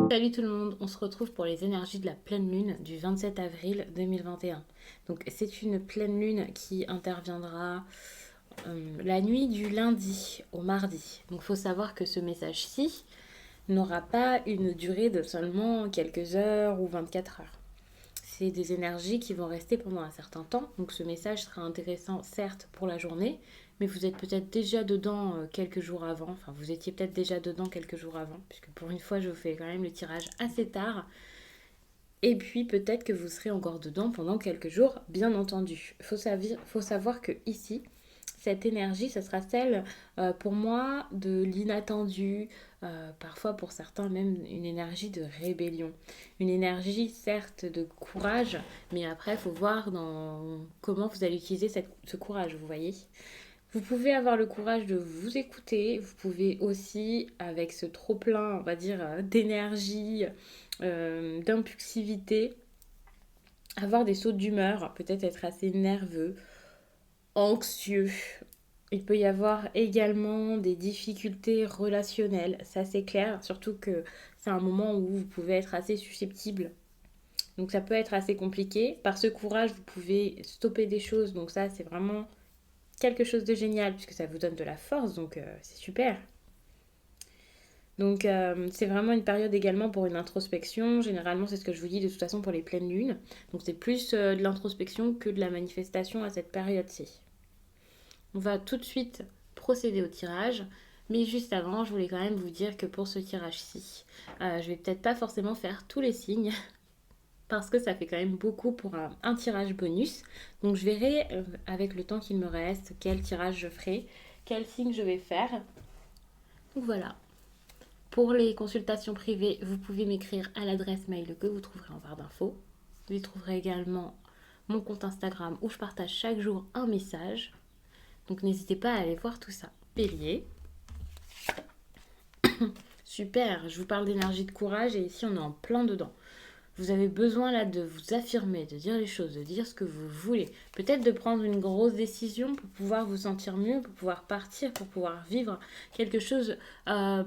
Salut tout le monde, on se retrouve pour les énergies de la pleine lune du 27 avril 2021. Donc c'est une pleine lune qui interviendra la nuit du lundi au mardi. Donc il faut savoir que ce message-ci n'aura pas une durée de seulement quelques heures ou 24 heures. C'est des énergies qui vont rester pendant un certain temps. Donc ce message sera intéressant certes pour la journée, mais vous êtes peut-être déjà dedans quelques jours avant. Enfin, vous étiez peut-être déjà dedans quelques jours avant, puisque pour une fois, je vous fais quand même le tirage assez tard. Et puis peut-être que vous serez encore dedans pendant quelques jours, bien entendu. Faut savoir que ici, cette énergie, ce sera celle pour moi de l'inattendu, parfois pour certains même une énergie de rébellion. Une énergie certes de courage, mais après il faut voir dans comment vous allez utiliser ce courage, vous voyez. Vous pouvez avoir le courage de vous écouter, vous pouvez aussi, avec ce trop-plein, on va dire, d'énergie, d'impulsivité, avoir des sauts d'humeur, peut-être être assez nerveux, anxieux. Il peut y avoir également des difficultés relationnelles, ça c'est clair, surtout que c'est un moment où vous pouvez être assez susceptible. Donc ça peut être assez compliqué. Par ce courage, vous pouvez stopper des choses, donc ça c'est vraiment quelque chose de génial puisque ça vous donne de la force, donc c'est super. Donc c'est vraiment une période également pour une introspection. Généralement c'est ce que je vous dis de toute façon pour les pleines lunes. Donc c'est plus de l'introspection que de la manifestation à cette période-ci. On va tout de suite procéder au tirage. Mais juste avant, je voulais quand même vous dire que pour ce tirage-ci, je vais peut-être pas forcément faire tous les signes parce que ça fait quand même beaucoup pour un tirage bonus. Donc je verrai avec le temps qu'il me reste quel tirage je ferai, quel signe je vais faire. Donc voilà. Pour les consultations privées, vous pouvez m'écrire à l'adresse mail que vous trouverez en barre d'infos. Vous y trouverez également mon compte Instagram où je partage chaque jour un message. Donc n'hésitez pas à aller voir tout ça. Bélier. Super, je vous parle d'énergie de courage et ici on est en plein dedans. Vous avez besoin là de vous affirmer, de dire les choses, de dire ce que vous voulez. Peut-être de prendre une grosse décision pour pouvoir vous sentir mieux, pour pouvoir partir, pour pouvoir vivre quelque chose ouais,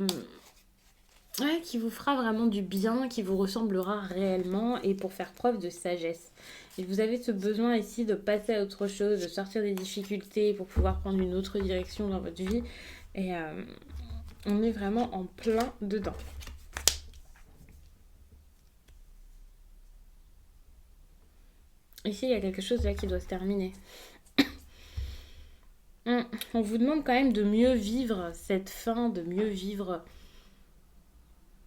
qui vous fera vraiment du bien, qui vous ressemblera réellement et pour faire preuve de sagesse. Et vous avez ce besoin ici de passer à autre chose, de sortir des difficultés pour pouvoir prendre une autre direction dans votre vie. Et on est vraiment en plein dedans. Ici, il y a quelque chose là qui doit se terminer. On vous demande quand même de mieux vivre cette fin, de mieux vivre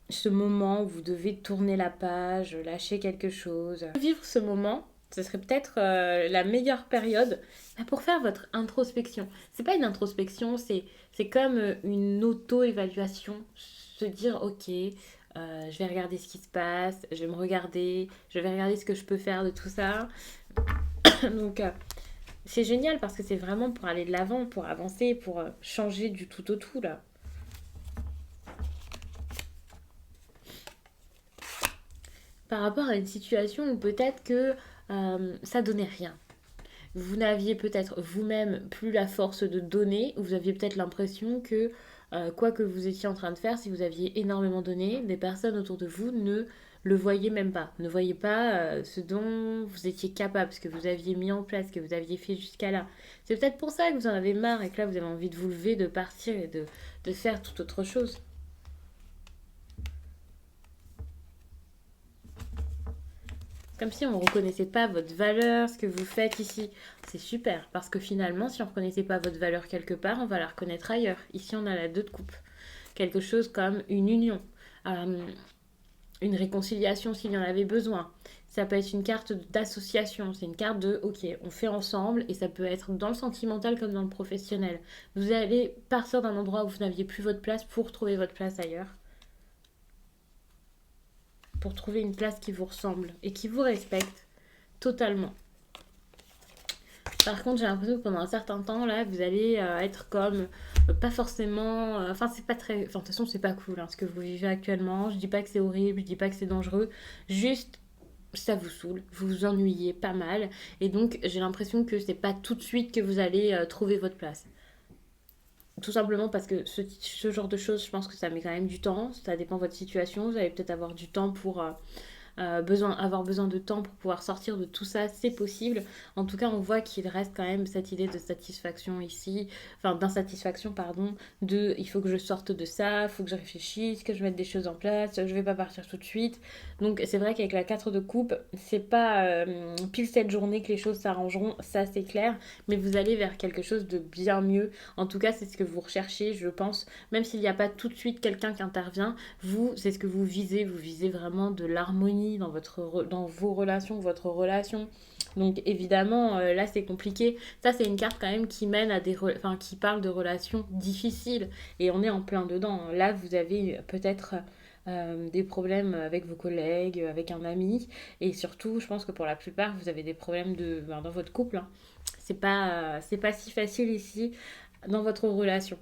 ce moment où vous devez tourner la page, lâcher quelque chose. Vivre ce moment, ce serait peut-être la meilleure période pour faire votre introspection. C'est pas une introspection, c'est comme une auto-évaluation. Se dire, ok, je vais regarder ce qui se passe, je vais me regarder, je vais regarder ce que je peux faire de tout ça. Donc, c'est génial parce que c'est vraiment pour aller de l'avant, pour avancer, pour changer du tout au tout là. Par rapport à une situation où peut-être que ça donnait rien. Vous n'aviez peut-être vous-même plus la force de donner, ou vous aviez peut-être l'impression que quoi que vous étiez en train de faire, si vous aviez énormément donné, des personnes autour de vous ne le voyaient même pas, ne voyaient pas ce dont vous étiez capable, ce que vous aviez mis en place, ce que vous aviez fait jusqu'à là. C'est peut-être pour ça que vous en avez marre et que là vous avez envie de vous lever, de partir et de faire toute autre chose. Comme si on ne reconnaissait pas votre valeur, ce que vous faites ici. C'est super, parce que finalement, si on ne reconnaissait pas votre valeur quelque part, on va la reconnaître ailleurs. Ici, on a la deux de coupe. Quelque chose comme une union, euh, une réconciliation s'il y en avait besoin. Ça peut être une carte d'association, c'est une carte de ok, on fait ensemble et ça peut être dans le sentimental comme dans le professionnel. Vous allez partir d'un endroit où vous n'aviez plus votre place pour trouver votre place ailleurs, pour trouver une place qui vous ressemble et qui vous respecte totalement. Par contre, j'ai l'impression que pendant un certain temps, là, vous allez être comme pas forcément. Enfin, c'est pas très. Enfin, de toute façon, c'est pas cool hein, ce que vous vivez actuellement. Je dis pas que c'est horrible, je dis pas que c'est dangereux. Juste, ça vous saoule, vous vous ennuyez pas mal. Et donc, j'ai l'impression que c'est pas tout de suite que vous allez trouver votre place. tout simplement parce que ce genre de choses, je pense que ça met quand même du temps. Ça dépend de votre situation. Vous allez peut-être avoir du temps pour avoir besoin de temps pour pouvoir sortir de tout ça, c'est possible. En tout cas, on voit qu'il reste quand même cette idée de satisfaction ici, enfin d'insatisfaction, pardon, de il faut que je sorte de ça, il faut que je réfléchisse, que je mette des choses en place, je vais pas partir tout de suite. Donc c'est vrai qu'avec la 4 de coupe, c'est pas pile cette journée que les choses s'arrangeront, ça c'est clair, mais vous allez vers quelque chose de bien mieux. En tout cas, c'est ce que vous recherchez, je pense, même s'il n'y a pas tout de suite quelqu'un qui intervient, vous, c'est ce que vous visez vraiment de l'harmonie dans vos relations, votre relation. Donc évidemment, là c'est compliqué. Ça c'est une carte quand même qui mène à enfin qui parle de relations difficiles et on est en plein dedans. Là vous avez peut-être des problèmes avec vos collègues, avec un ami et surtout, je pense que pour la plupart vous avez des problèmes dans votre couple, hein. C'est pas si facile ici dans votre relation.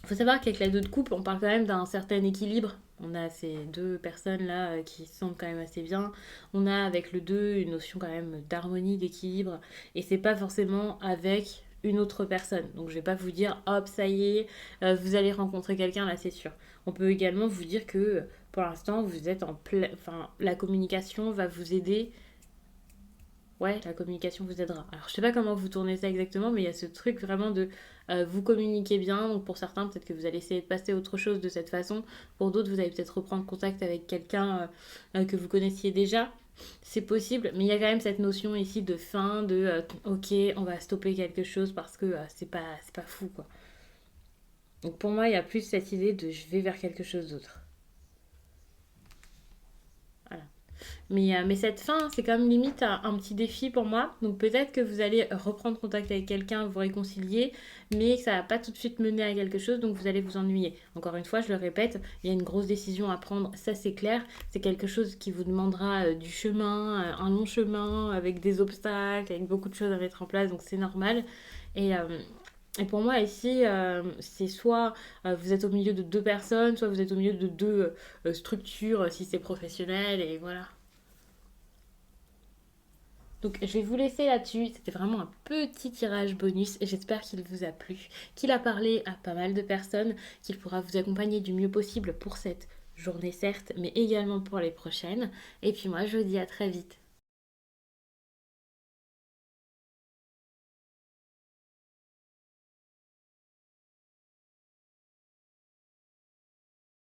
Il faut savoir qu'avec la 2 de coupe, on parle quand même d'un certain équilibre. On a ces deux personnes-là qui se sentent quand même assez bien. On a avec le 2 une notion quand même d'harmonie, d'équilibre. Et c'est pas forcément avec une autre personne. Donc je vais pas vous dire, hop, ça y est, vous allez rencontrer quelqu'un, là c'est sûr. On peut également vous dire que pour l'instant, vous êtes en plein... Enfin, la communication va vous aider. Ouais, la communication vous aidera. Alors, je sais pas comment vous tournez ça exactement, mais il y a ce truc vraiment de vous communiquer bien. Donc, pour certains, peut-être que vous allez essayer de passer à autre chose de cette façon. Pour d'autres, vous allez peut-être reprendre contact avec quelqu'un que vous connaissiez déjà. C'est possible, mais il y a quand même cette notion ici de fin, de ok, on va stopper quelque chose parce que c'est pas fou, quoi. Donc, pour moi, il y a plus cette idée de je vais vers quelque chose d'autre. Voilà. Mais cette fin, c'est quand même limite un petit défi pour moi. Donc peut-être que vous allez reprendre contact avec quelqu'un, vous réconcilier, mais que ça va pas tout de suite mener à quelque chose, donc vous allez vous ennuyer. Encore une fois, je le répète, il y a une grosse décision à prendre, ça c'est clair. C'est quelque chose qui vous demandera du chemin, un long chemin, avec des obstacles, avec beaucoup de choses à mettre en place, donc c'est normal. Et, euh, et pour moi, ici, c'est soit vous êtes au milieu de deux personnes, soit vous êtes au milieu de deux structures, si c'est professionnel, et voilà. Donc je vais vous laisser là-dessus. C'était vraiment un petit tirage bonus et j'espère qu'il vous a plu, qu'il a parlé à pas mal de personnes, qu'il pourra vous accompagner du mieux possible pour cette journée certes, mais également pour les prochaines. Et puis moi, je vous dis à très vite.